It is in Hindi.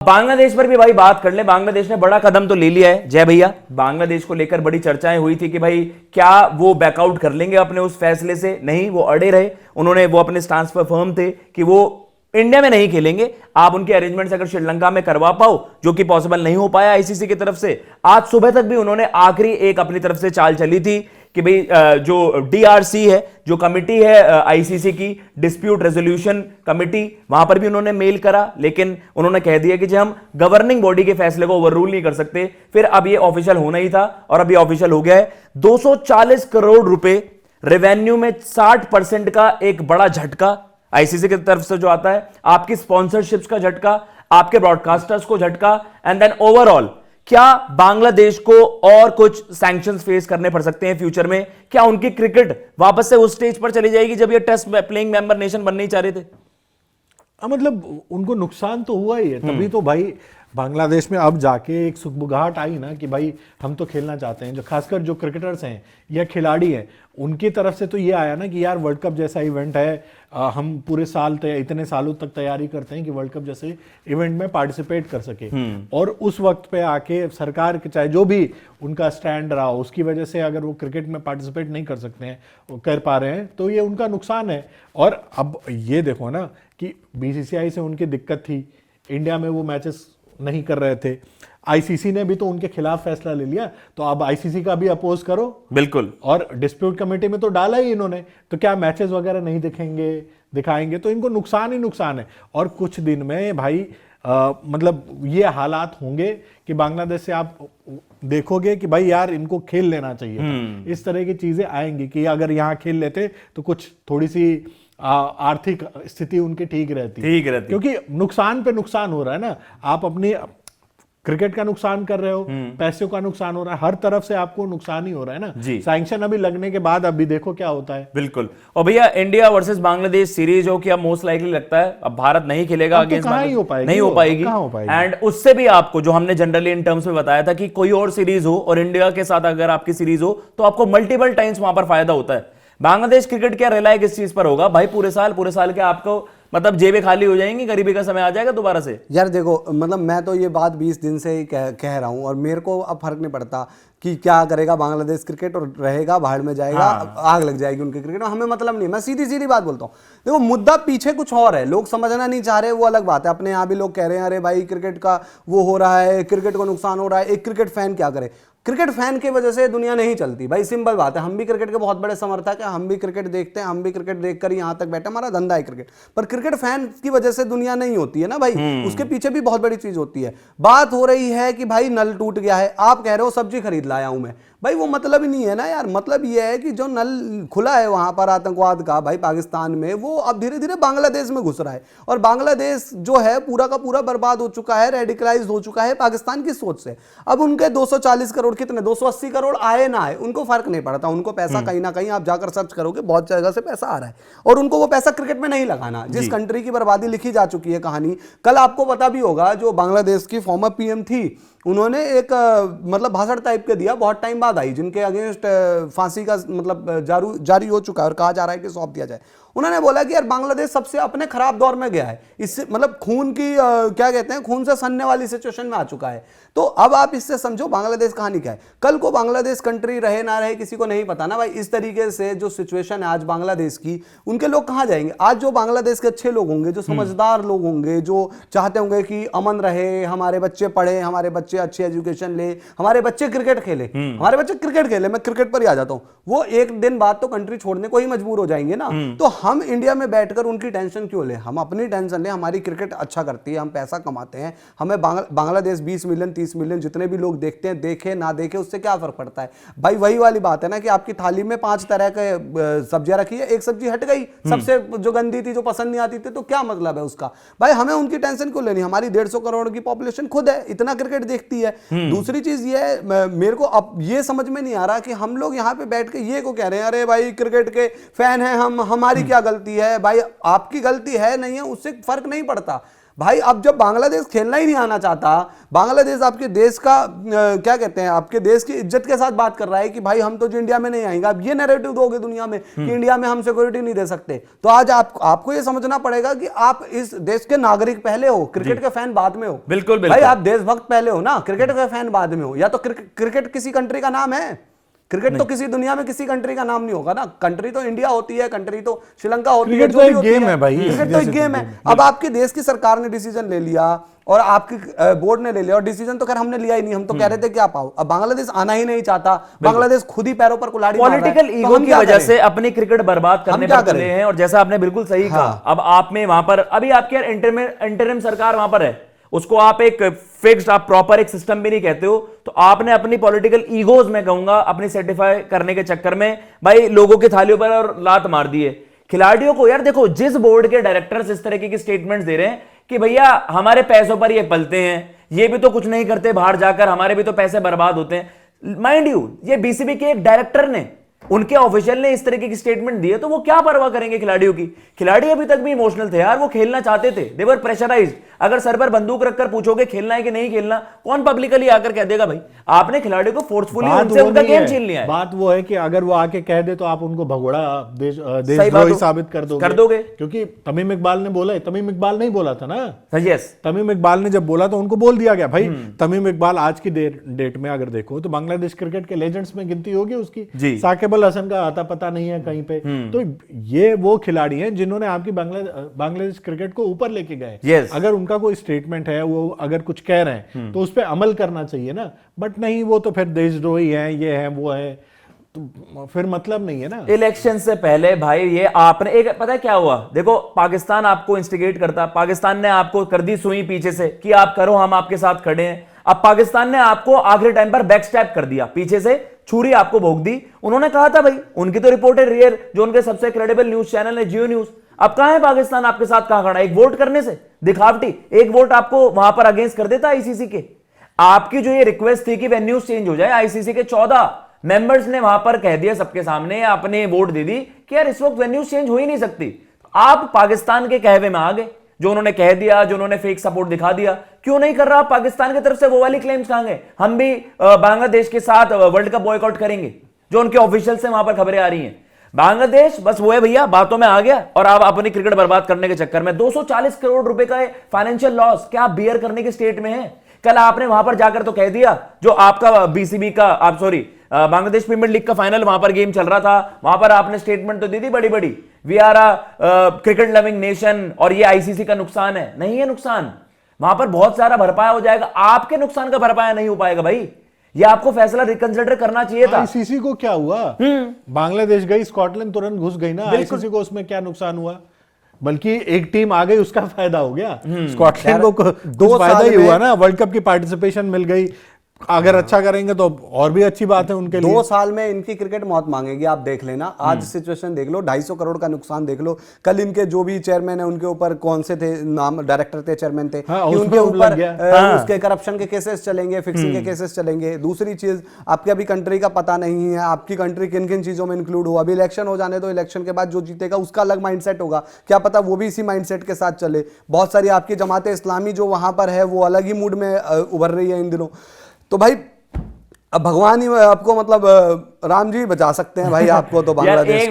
बांग्लादेश पर भी भाई बात कर ले। बांग्लादेश ने बड़ा कदम तो ले लिया है जय भैया। बांग्लादेश को लेकर बड़ी चर्चाएं हुई थी कि भाई क्या वो बैकआउट कर लेंगे अपने उस फैसले से। नहीं, वो अड़े रहे। वो अपने स्टांस पर फर्म थे कि वो इंडिया में नहीं खेलेंगे। आप उनके अरेंजमेंट्स अगर श्रीलंका में करवा पाओ, जो कि पॉसिबल नहीं हो पाया आईसीसी की तरफ से। आज सुबह तक भी उन्होंने आखिरी एक अपनी तरफ से चाल चली थी कि भाई जो डीआरसी है, जो कमिटी है आईसीसी की, डिस्प्यूट रेजोल्यूशन कमिटी, वहां पर भी उन्होंने मेल करा, लेकिन उन्होंने कह दिया कि जी हम गवर्निंग बॉडी के फैसले को ओवररूल नहीं कर सकते। फिर अब ये ऑफिशियल होना ही था और अभी ऑफिशियल हो गया है। 240 करोड़ रुपए रेवेन्यू में 60% का एक बड़ा झटका आईसीसी की तरफ से जो आता है, आपकी स्पॉन्सरशिप्स का झटका, आपके ब्रॉडकास्टर्स को झटका, एंड देन ओवरऑल क्या बांग्लादेश को और कुछ सैंक्शंस फेस करने पड़ सकते हैं फ्यूचर में? क्या उनकी क्रिकेट वापस से उस स्टेज पर चली जाएगी जब ये टेस्ट प्लेइंग मेंबर नेशन बनने ही चाह रहे थे? मतलब उनको नुकसान तो हुआ ही है। तभी तो भाई बांग्लादेश में अब जाके एक सुगबुगाहट आई ना कि भाई हम तो खेलना चाहते हैं। जो खासकर जो क्रिकेटर्स हैं या खिलाड़ी हैं, उनकी तरफ से तो ये आया ना कि यार वर्ल्ड कप जैसा इवेंट है, हम पूरे साल इतने सालों तक तैयारी करते हैं कि वर्ल्ड कप जैसे इवेंट में पार्टिसिपेट कर सके। और उस वक्त पे आके सरकार के चाहे जो भी उनका स्टैंड रहा, उसकी वजह से अगर वो क्रिकेट में पार्टिसिपेट नहीं कर सकते हैं, वो कर पा रहे हैं, तो ये उनका नुकसान है। और अब ये देखो ना कि बीसीसीआई से उनकी दिक्कत थी, इंडिया में वो मैचेस नहीं कर रहे थे, आईसीसी ने भी तो उनके खिलाफ फैसला ले लिया, तो अब आईसीसी का भी अपोज करो। बिल्कुल। और डिस्प्यूट कमेटी में तो डाला ही इन्होंने, तो क्या मैचेस वगैरह नहीं दिखाएंगे? तो इनको नुकसान ही नुकसान है। और कुछ दिन में भाई मतलब ये हालात होंगे कि बांग्लादेश से आप देखोगे कि भाई यार इनको खेल लेना चाहिए। इस तरह की चीजें आएंगी कि अगर यहाँ खेल लेते तो कुछ थोड़ी सी आर्थिक स्थिति उनकी ठीक रहती, क्योंकि नुकसान पे नुकसान हो रहा है ना। आप अपनी क्रिकेट का नुकसान कर रहे हो, पैसों का नुकसान हो रहा है, हर तरफ से आपको नुकसान ही हो रहा है ना। सैंक्शन अभी लगने के बाद अभी देखो क्या होता है। बिल्कुल। और भैया इंडिया वर्सेस बांग्लादेश सीरीज हो कि अब मोस्ट लाइकली लगता है अब भारत नहीं खेलेगा अगेंस्ट बांग्लादेश, नहीं हो पाएगी। एंड उससे भी आपको जो हमने जनरली इन टर्म्स में बताया था कि कोई और सीरीज हो और इंडिया के साथ अगर आपकी सीरीज हो तो आपको मल्टीपल टाइम्स वहां पर फायदा होता है। बांग्लादेश क्रिकेट क्या रिलाय किस चीज पर होगा भाई? पूरे साल के आपको मतलब जेबें खाली हो जाएंगी, गरीबी का समय आ जाएगा दोबारा से। यार देखो, मतलब मैं तो ये बात 20 दिन से ही कह रहा हूँ, और मेरे को अब फर्क नहीं पड़ता कि क्या करेगा बांग्लादेश क्रिकेट, और रहेगा बाहर में जाएगा। आग लग जाएगी उनके क्रिकेट में, हमें मतलब नहीं। मैं सीधी बात बोलता हूँ। देखो, मुद्दा पीछे कुछ और है, लोग समझना नहीं चाह रहे, वो अलग बात है। अपने यहाँ भी लोग कह रहे हैं अरे भाई क्रिकेट का वो हो रहा है, क्रिकेट को नुकसान हो रहा है। एक क्रिकेट फैन क्या करे? क्रिकेट फैन की वजह से दुनिया नहीं चलती भाई, सिंपल बात है। हम भी क्रिकेट के बहुत बड़े समर्थक हैं, हम भी क्रिकेट देखते हैं, हम भी क्रिकेट देखकर यहाँ तक बैठे, हमारा धंधा है क्रिकेट। पर क्रिकेट फैन की वजह से दुनिया नहीं होती है ना भाई, उसके पीछे भी बहुत बड़ी चीज होती है। बात हो रही है कि भाई नल टूट गया है, आप कह रहे हो सब्जी खरीद लाया हूं मैं, भाई वो मतलब ही नहीं है ना यार। मतलब ये है कि जो नल खुला है वहां पर आतंकवाद का भाई पाकिस्तान में, वो अब धीरे धीरे बांग्लादेश में घुस रहा है, और बांग्लादेश जो है पूरा का पूरा बर्बाद हो चुका है, रेडिकलाइज हो चुका है पाकिस्तान की सोच से। अब उनके 240 करोड़ कितने 280 करोड़ आए ना आए, उनको फर्क नहीं पड़ता। उनको पैसा कहीं ना कहीं आप जाकर सर्च करोगे, बहुत जगह से पैसा आ रहा है, और उनको वो पैसा क्रिकेट में नहीं लगाना। जिस कंट्री की बर्बादी लिखी जा चुकी है कहानी, कल आपको पता भी होगा जो बांग्लादेश की फॉर्मर पीएम थी, उन्होंने एक मतलब भाषण टाइप के दिया, बहुत टाइम बाद आई, जिनके अगेंस्ट फांसी का मतलब जारी हो चुका है और कहा जा रहा है कि सौंप दिया जाए। उन्होंने बोला कि यार बांग्लादेश सबसे अपने खराब दौर में गया है, इससे मतलब खून की क्या कहते हैं, खून से सनने वाली सिचुएशन में आ चुका है। तो अब आप इससे समझो बांग्लादेश कहानी क्या है। कल को बांग्लादेश कंट्री रहे ना रहे किसी को नहीं पता ना भाई। इस तरीके से जो सिचुएशन है आज बांग्लादेश की, उनके लोग कहां जाएंगे? आज जो बांग्लादेश के अच्छे लोग होंगे, जो समझदार लोग होंगे, जो चाहते होंगे कि अमन रहे, हमारे बच्चे पढ़े, हमारे बच्चे अच्छी एजुकेशन ले, हमारे बच्चे क्रिकेट खेले, हमारे बच्चे क्रिकेट खेले, मैं क्रिकेट पर ही आ जाता हूं, वो एक दिन बाद तो कंट्री छोड़ने को ही मजबूर हो जाएंगे ना। तो हम इंडिया में बैठकर उनकी टेंशन क्यों ले? हम अपनी टेंशन ले। हमारी क्रिकेट अच्छा करती है, हम पैसा कमाते हैं, हमें बांग्लादेश 20 मिलियन 30 मिलियन जितने भी लोग देखते हैं, देखे ना देखे, उससे क्या फर्क पड़ता है भाई? वही वाली बात है ना कि आपकी थाली में 5 तरह के सब्जियां रखी है, एक सब्जी हट गई सबसे जो गंदी थी, जो पसंद नहीं आती थी, तो क्या मतलब है उसका भाई? हमें उनकी टेंशन क्यों लेनी? हमारी 150 करोड़ की पॉपुलेशन खुद है, इतना क्रिकेट देखती है। दूसरी चीज ये है, मेरे को अब ये समझ में नहीं आ रहा कि हम लोग यहाँ पे बैठ के ये को कह रहे हैं अरे भाई क्रिकेट के फैन हैं हम, हमारी क्या गलती है? भाई आपकी गलती है नहीं है, उससे फर्क नहीं पड़ता। भाई अब जब बांग्लादेश खेलना ही नहीं आना चाहता, बांग्लादेश आपके देश का क्या कहते हैं, आपके देश की इज्जत के साथ बात कर रहा है कि भाई हम तो जो इंडिया में नहीं आएंगे, अब ये नैरेटिव दोगे दुनिया में कि इंडिया में हम सिक्योरिटी नहीं दे सकते, तो आज आपको ये समझना पड़ेगा कि आप इस देश के नागरिक पहले हो, क्रिकेट के फैन बाद में हो। बिल्कुल भाई आप देशभक्त पहले हो ना, क्रिकेट के फैन बाद में हो। या तो क्रिकेट किसी कंट्री का नाम है? क्रिकेट तो किसी दुनिया में किसी कंट्री का नाम नहीं होगा ना। कंट्री तो इंडिया होती है, कंट्री तो श्रीलंका होती है, क्रिकेट तो एक गेम है भाई, क्रिकेट तो एक गेम है। अब आपके देश की सरकार ने डिसीजन ले लिया और आपकी बोर्ड ने ले लिया, और डिसीजन तो खैर हमने लिया ही नहीं, हम तो कह रहे थे क्या पाओ। अब बांग्लादेश आना ही नहीं चाहता, बांग्लादेश खुद ही पैरों पर कुल्हाड़ी मार रहा है, पॉलिटिकल ईगो की वजह से अपनी क्रिकेट बर्बाद करने पर तुले हैं। और जैसा आपने बिल्कुल सही कहा, अब आप में वहां पर अभी आपके इंटरिम सरकार वहां पर है, उसको आप एक फिक्स्ड, आप प्रॉपर एक सिस्टम भी नहीं कहते हो, तो आपने अपनी पॉलिटिकल ईगोज में कहूंगा अपनी सर्टिफाई करने के चक्कर में भाई लोगों की थालियों पर और लात मार दी है। खिलाड़ियों को यार देखो, जिस बोर्ड के डायरेक्टर्स इस तरह की स्टेटमेंट्स दे रहे हैं कि भैया हमारे पैसों पर ये पलते हैं, ये भी तो कुछ नहीं करते बाहर जाकर, हमारे भी तो पैसे बर्बाद होते हैं। माइंड यू, ये बीसीबी के एक डायरेक्टर ने, उनके ऑफिशियल ने इस तरीके की स्टेटमेंट दी है, तो वो क्या परवाह करेंगे खिलाड़ियों की? खिलाड़ी अभी तक भी इमोशनल थे यार, वो खेलना चाहते थे, दे वर प्रेशराइज्ड। अगर सर पर बंदूक रखकर पूछोगे खेलना है कि नहीं खेलना, कौन पब्लिकली आकर कह देगा भाई? आपने खिलाड़ियों को फोर्सफुली उनसे उनका गेम छीन लिया है। बात वो है कि अगर वो आके कह दे तो आप उनको भगोड़ा देशद्रोही साबित कर दोगे, क्योंकि तमीम इकबाल ने बोला है, तमीम इकबाल नहीं बोला था ना। यस, तमीम इकबाल ने जब बोला तो उनको बोल दिया गया भाई। तमीम इकबाल आज की डेट में अगर देखो तो बांग्लादेश क्रिकेट के लेजेंड्स में गिनती होगी उसकी। साकिब अल हसन का आता पता नहीं है कहीं पे। तो ये वो खिलाड़ी हैं जिन्होंने आपकी बांग्लादेश क्रिकेट को ऊपर लेके गए। अगर उनका कोई स्टेटमेंट है, वो अगर कुछ कह रहे हैं तो उस पर अमल करना चाहिए ना, बट नहीं, वो तो फिर देशद्रोही है, ये है वो है, तो फिर मतलब नहीं है ना। इलेक्शन से पहले भाई ये आपने एक, पता है क्या हुआ, देखो पाकिस्तान आपको इंस्टिगेट करता, पाकिस्तान ने आपको कर दी सुई पीछे से कि आप करो, हम आपके साथ खड़े हैं। अब पाकिस्तान ने आपको आखिरी टाइम पर बैक स्टैप कर दिया, पीछे से छुरी आपको भोंक दी। उन्होंने कहा था भाई, उनकी तो रिपोर्ट है रियर, जो उनके सबसे क्रेडिबल न्यूज चैनल है जियो न्यूज। अब कहां है पाकिस्तान आपके साथ, कहां खड़ा? एक वोट करने से दिखावटी, एक वोट आपको वहां पर अगेंस्ट कर देता आईसीसी के। आपकी जो ये रिक्वेस्ट थी कि वेन्यूज चेंज हो जाए, आईसीसी के 14 मेंबर्स ने वहां पर कह दिया, सबके सामने अपने वोट दे दी कि यार इस वक्त वेन्यूज चेंज हो ही नहीं सकती। आप पाकिस्तान के कहवे में आ गए, जो उन्होंने कह दिया, जो उन्होंने फेक सपोर्ट दिखा दिया। क्यों नहीं कर रहा पाकिस्तान की तरफ से वो वाली क्लेम्स? कहां गए? हम भी बांग्लादेश के साथ वर्ल्ड कप बॉयकॉट करेंगे, जो उनके ऑफिशियल से वहां पर खबरें आ रही हैं। बांग्लादेश बस वो है भैया, बातों में आ गया और आप अपनी क्रिकेट बर्बाद करने के चक्कर में 240 करोड़ रुपए का फाइनेंशियल लॉस क्या आप बियर करने के स्टेट में है? कल आपने वहां पर जाकर तो कह दिया, जो आपका बीसीबी का, आप सॉरी बांग्लादेश प्रीमियर लीग का फाइनल वहां पर गेम चल रहा था, वहां पर आपने स्टेटमेंट तो दी थी बड़ी बड़ी, we are cricket loving nation, और ये आईसीसी का नुकसान है। नहीं है नुकसान, वहां पर बहुत सारा भरपाया हो जाएगा, आपके नुकसान का भरपाया नहीं हो पाएगा भाई। ये आपको फैसला रिकंसिडर करना चाहिए था। आईसीसी को क्या हुआ? बांग्लादेश गई, स्कॉटलैंड तुरंत घुस गई ना, आईसीसी को उसमें क्या नुकसान हुआ? बल्कि एक टीम आ गई, उसका फायदा हो गया। स्कॉटलैंड को कुछ फायदा ही हुआ ना, वर्ल्ड कप की पार्टिसिपेशन मिल गई। अगर अच्छा करेंगे तो और भी अच्छी बात है उनके लिए। 2 साल में इनकी क्रिकेट मौत मांगेगी, आप देख लेना। आज सिचुएशन देख लो, 250 करोड़ का नुकसान देख लो। कल इनके जो भी चेयरमैन है, उनके ऊपर कौन से थे नाम, डायरेक्टर थे, चेयरमैन थे, कि उनके ऊपर उसके करप्शन के केसेस चलेंगे, फिक्सिंग के केसेस चलेंगे। दूसरी चीज, आपके अभी कंट्री का पता नहीं है, आपकी कंट्री किन किन चीजों में इंक्लूड हो। अभी इलेक्शन हो जाने दो, इलेक्शन के बाद जो जीतेगा उसका अलग माइंडसेट होगा, क्या पता वो भी इसी माइंडसेट के साथ चले। बहुत सारी आपकी जमाते इस्लामी जो वहां पर है, वो अलग ही मूड में उभर रही है इन दिनों। तो भाई अब भगवान ही आपको, मतलब राम जी बचा सकते हैं भाई आपको तो बांग्लादेश